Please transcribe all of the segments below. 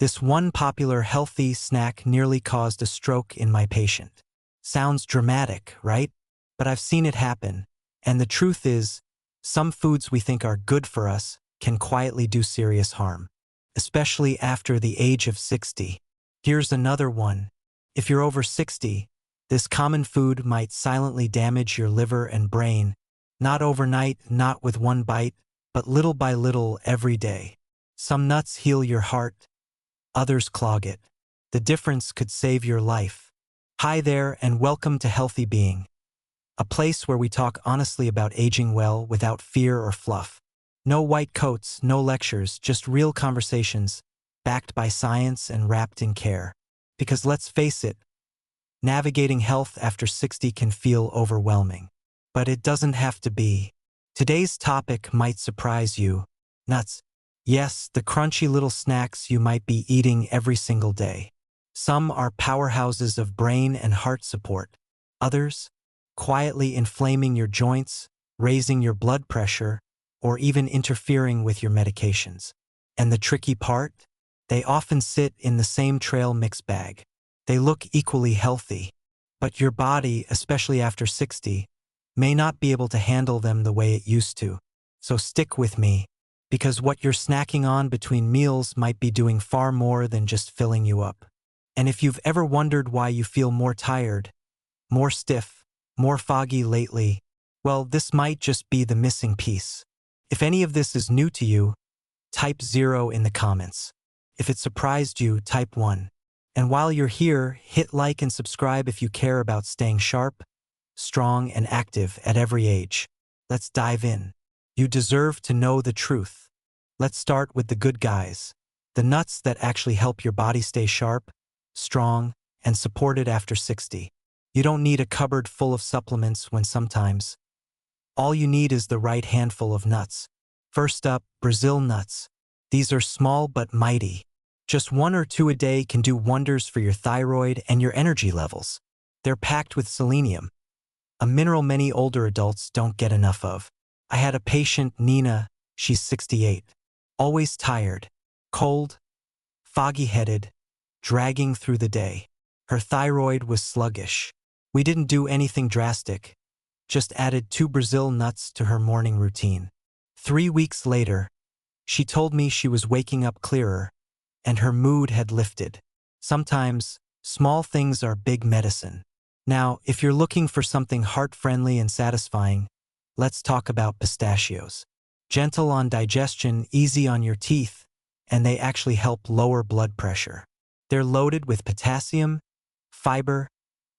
This one popular healthy snack nearly caused a stroke in my patient. Sounds dramatic, right? But I've seen it happen. And the truth is, some foods we think are good for us can quietly do serious harm, especially after the age of 60. Here's another one. If you're over 60, this common food might silently damage your liver and brain, not overnight, not with one bite, but little by little every day. Some nuts heal your heart, others clog it. The difference could save your life. Hi there and welcome to Healthy Being, a place where we talk honestly about aging well without fear or fluff. No white coats, no lectures, just real conversations, backed by science and wrapped in care. Because let's face it, navigating health after 60 can feel overwhelming. But it doesn't have to be. Today's topic might surprise you. Nuts. Yes, the crunchy little snacks you might be eating every single day. Some are powerhouses of brain and heart support. Others, quietly inflaming your joints, raising your blood pressure, or even interfering with your medications. And the tricky part? They often sit in the same trail mix bag. They look equally healthy, but your body, especially after 60, may not be able to handle them the way it used to. So stick with me, because what you're snacking on between meals might be doing far more than just filling you up. And if you've ever wondered why you feel more tired, more stiff, more foggy lately, well, this might just be the missing piece. If any of this is new to you, type 0 in the comments. If it surprised you, type 1. And while you're here, hit like and subscribe if you care about staying sharp, strong, and active at every age. Let's dive in. You deserve to know the truth. Let's start with the good guys. The nuts that actually help your body stay sharp, strong, and supported after 60. You don't need a cupboard full of supplements when sometimes all you need is the right handful of nuts. First up, Brazil nuts. These are small but mighty. Just 1 or 2 a day can do wonders for your thyroid and your energy levels. They're packed with selenium, a mineral many older adults don't get enough of. I had a patient, Nina, she's 68, always tired, cold, foggy-headed, dragging through the day. Her thyroid was sluggish. We didn't do anything drastic, just added 2 Brazil nuts to her morning routine. 3 weeks later, she told me she was waking up clearer, and her mood had lifted. Sometimes, small things are big medicine. Now, if you're looking for something heart-friendly and satisfying, let's talk about pistachios. Gentle on digestion, easy on your teeth, and they actually help lower blood pressure. They're loaded with potassium, fiber,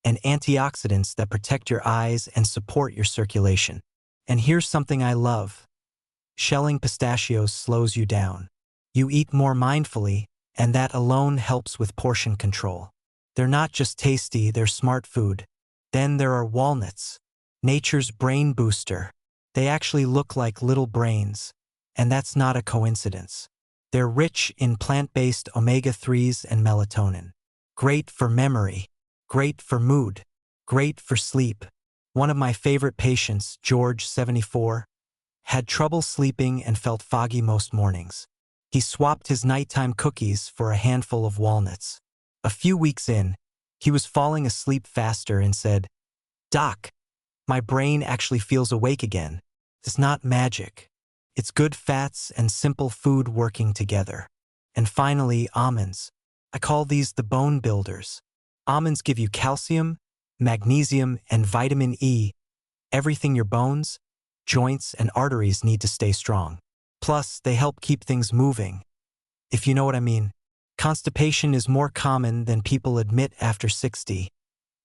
and antioxidants that protect your eyes and support your circulation. And here's something I love. Shelling pistachios slows you down. You eat more mindfully, and that alone helps with portion control. They're not just tasty, they're smart food. Then there are walnuts, nature's brain booster. They actually look like little brains, and that's not a coincidence. They're rich in plant-based omega-3s and melatonin. Great for memory, great for mood, great for sleep. One of my favorite patients, George, 74, had trouble sleeping and felt foggy most mornings. He swapped his nighttime cookies for a handful of walnuts. A few weeks in, he was falling asleep faster and said, "Doc, my brain actually feels awake again. It's not magic. It's good fats and simple food working together." And finally, almonds. I call these the bone builders. Almonds give you calcium, magnesium, and vitamin E, everything your bones, joints, and arteries need to stay strong. Plus, they help keep things moving, if you know what I mean. Constipation is more common than people admit after 60,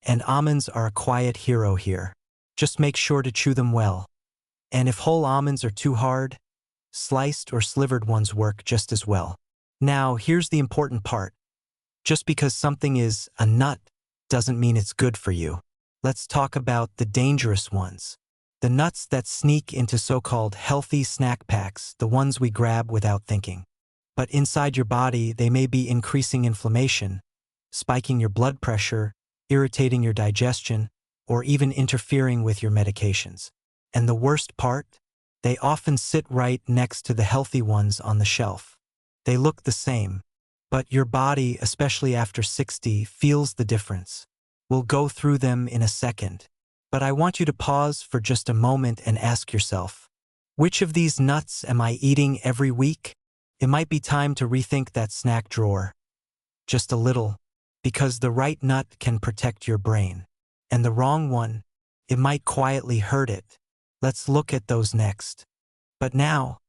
and almonds are a quiet hero here. Just make sure to chew them well. And if whole almonds are too hard, sliced or slivered ones work just as well. Now, here's the important part. Just because something is a nut doesn't mean it's good for you. Let's talk about the dangerous ones. The nuts that sneak into so-called healthy snack packs, the ones we grab without thinking. But inside your body, they may be increasing inflammation, spiking your blood pressure, irritating your digestion, or even interfering with your medications. And the worst part? They often sit right next to the healthy ones on the shelf. They look the same, But your body, especially after 60, feels the difference. We'll go through them in a second. But I want you to pause for just a moment and ask yourself, which of these nuts am I eating every week? It might be time to rethink that snack drawer. Just a little, because the right nut can protect your brain, and the wrong one, it might quietly hurt it. Let's look at those next. But now,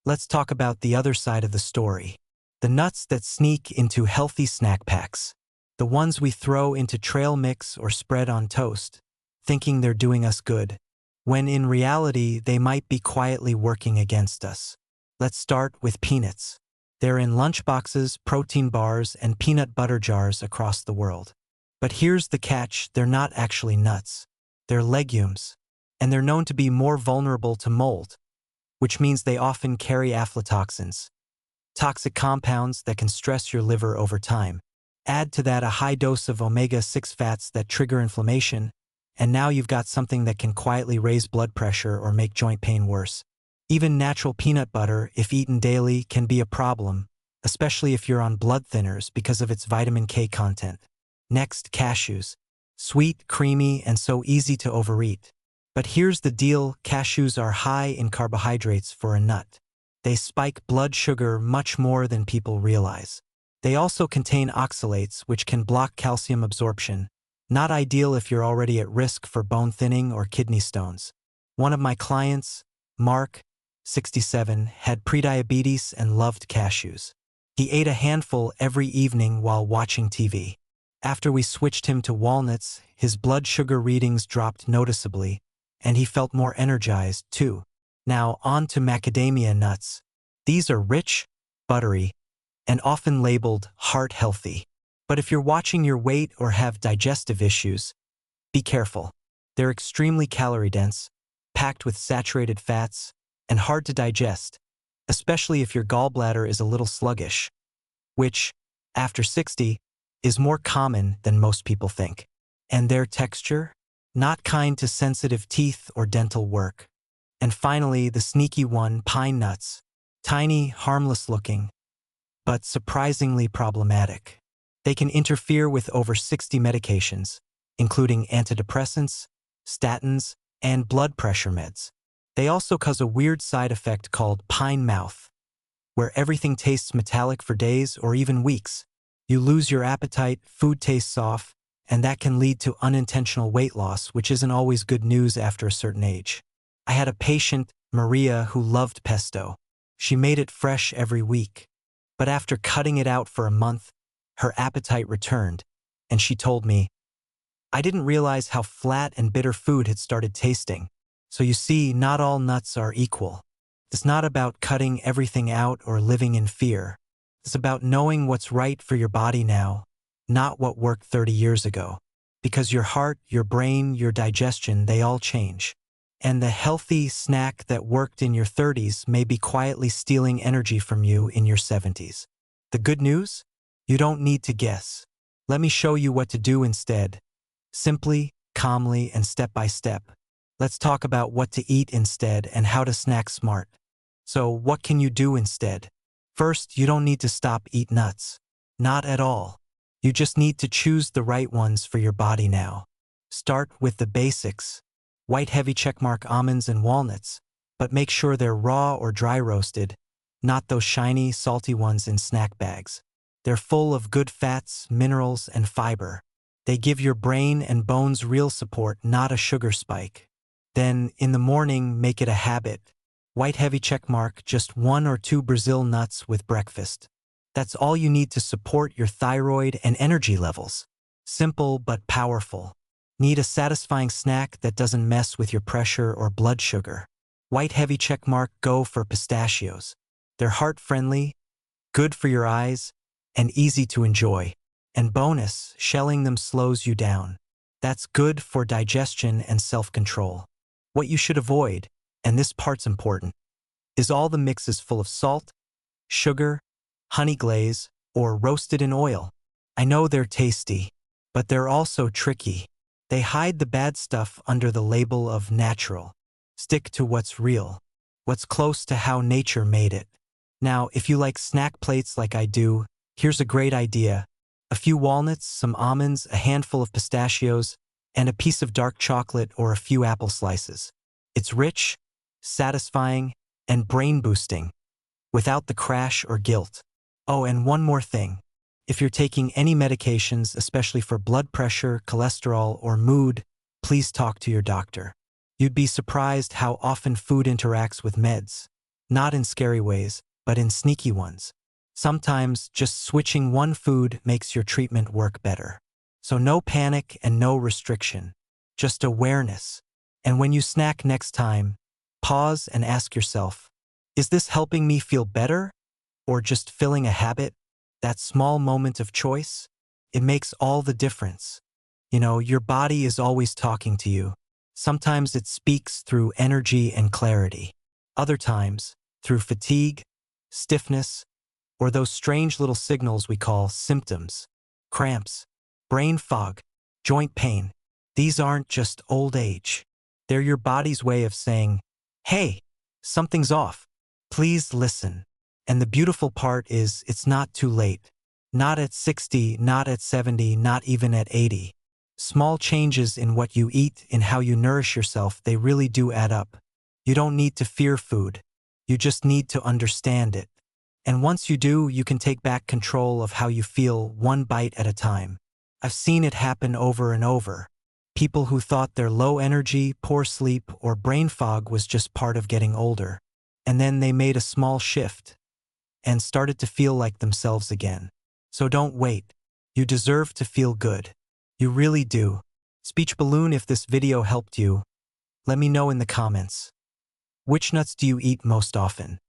let's talk about the other side of the story. The nuts that sneak into healthy snack packs. The ones we throw into trail mix or spread on toast, thinking they're doing us good, when in reality they might be quietly working against us. Let's start with peanuts. They're in lunchboxes, protein bars, and peanut butter jars across the world. But here's the catch, they're not actually nuts. They're legumes, and they're known to be more vulnerable to mold, which means they often carry aflatoxins, toxic compounds that can stress your liver over time. Add to that a high dose of omega-6 fats that trigger inflammation, and now you've got something that can quietly raise blood pressure or make joint pain worse. Even natural peanut butter, if eaten daily, can be a problem, especially if you're on blood thinners because of its vitamin K content. Next, cashews. Sweet, creamy, and so easy to overeat. But here's the deal, cashews are high in carbohydrates for a nut. They spike blood sugar much more than people realize. They also contain oxalates, which can block calcium absorption. Not ideal if you're already at risk for bone thinning or kidney stones. One of my clients, Mark, 67, had prediabetes and loved cashews. He ate a handful every evening while watching TV. After we switched him to walnuts, his blood sugar readings dropped noticeably, and he felt more energized too. Now on to macadamia nuts. These are rich, buttery, and often labeled heart-healthy. But if you're watching your weight or have digestive issues, be careful. They're extremely calorie-dense, packed with saturated fats, and hard to digest, especially if your gallbladder is a little sluggish, which, after 60, is more common than most people think. And their texture? Not kind to sensitive teeth or dental work. And finally, the sneaky one, pine nuts. Tiny, harmless looking, but surprisingly problematic. They can interfere with over 60 medications, including antidepressants, statins, and blood pressure meds. They also cause a weird side effect called pine mouth, where everything tastes metallic for days or even weeks. You lose your appetite, food tastes off, and that can lead to unintentional weight loss, which isn't always good news after a certain age. I had a patient, Maria, who loved pesto. She made it fresh every week. But after cutting it out for a month, her appetite returned, and she told me, "I didn't realize how flat and bitter food had started tasting." So you see, not all nuts are equal. It's not about cutting everything out or living in fear. It's about knowing what's right for your body now, not what worked 30 years ago. Because your heart, your brain, your digestion, they all change. And the healthy snack that worked in your 30s may be quietly stealing energy from you in your 70s. The good news? You don't need to guess. Let me show you what to do instead. Simply, calmly, and step by step. Let's talk about what to eat instead and how to snack smart. So, what can you do instead? First, you don't need to stop eating nuts. Not at all. You just need to choose the right ones for your body now. Start with the basics. White heavy checkmark almonds and walnuts, but make sure they're raw or dry roasted, not those shiny, salty ones in snack bags. They're full of good fats, minerals, and fiber. They give your brain and bones real support, not a sugar spike. Then, in the morning, make it a habit. White heavy checkmark, just 1 or 2 Brazil nuts with breakfast. That's all you need to support your thyroid and energy levels. Simple but powerful. Need a satisfying snack that doesn't mess with your pressure or blood sugar. White heavy checkmark, go for pistachios. They're heart-friendly, good for your eyes, and easy to enjoy. And bonus, shelling them slows you down. That's good for digestion and self-control. What you should avoid, and this part's important, is all the mixes full of salt, sugar, honey glaze, or roasted in oil. I know they're tasty, but they're also tricky. They hide the bad stuff under the label of natural. Stick to what's real, what's close to how nature made it. Now, if you like snack plates like I do, Here's a great idea. A few walnuts, some almonds, a handful of pistachios, and a piece of dark chocolate or a few apple slices. It's rich, satisfying, and brain-boosting, without the crash or guilt. Oh, and one more thing. If you're taking any medications, especially for blood pressure, cholesterol, or mood, please talk to your doctor. You'd be surprised how often food interacts with meds. Not in scary ways, but in sneaky ones. Sometimes just switching one food makes your treatment work better. So no panic and no restriction, just awareness. And when you snack next time, pause and ask yourself, is this helping me feel better or just filling a habit? That small moment of choice, it makes all the difference. You know, your body is always talking to you. Sometimes it speaks through energy and clarity. Other times, through fatigue, stiffness, or those strange little signals we call symptoms. Cramps, brain fog, joint pain. These aren't just old age. They're your body's way of saying, hey, something's off. Please listen. And the beautiful part is it's not too late. Not at 60, not at 70, not even at 80. Small changes in what you eat, in how you nourish yourself, they really do add up. You don't need to fear food. You just need to understand it. And once you do, you can take back control of how you feel, one bite at a time. I've seen it happen over and over. People who thought their low energy, poor sleep, or brain fog was just part of getting older. And then they made a small shift and started to feel like themselves again. So don't wait. You deserve to feel good. You really do. Speech balloon, if this video helped you, let me know in the comments. Which nuts do you eat most often?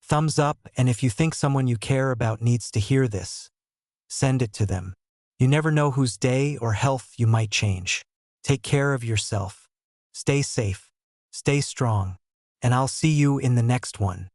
Thumbs up, and if you think someone you care about needs to hear this, send it to them. You never know whose day or health you might change. Take care of yourself. Stay safe. Stay strong. And I'll see you in the next one.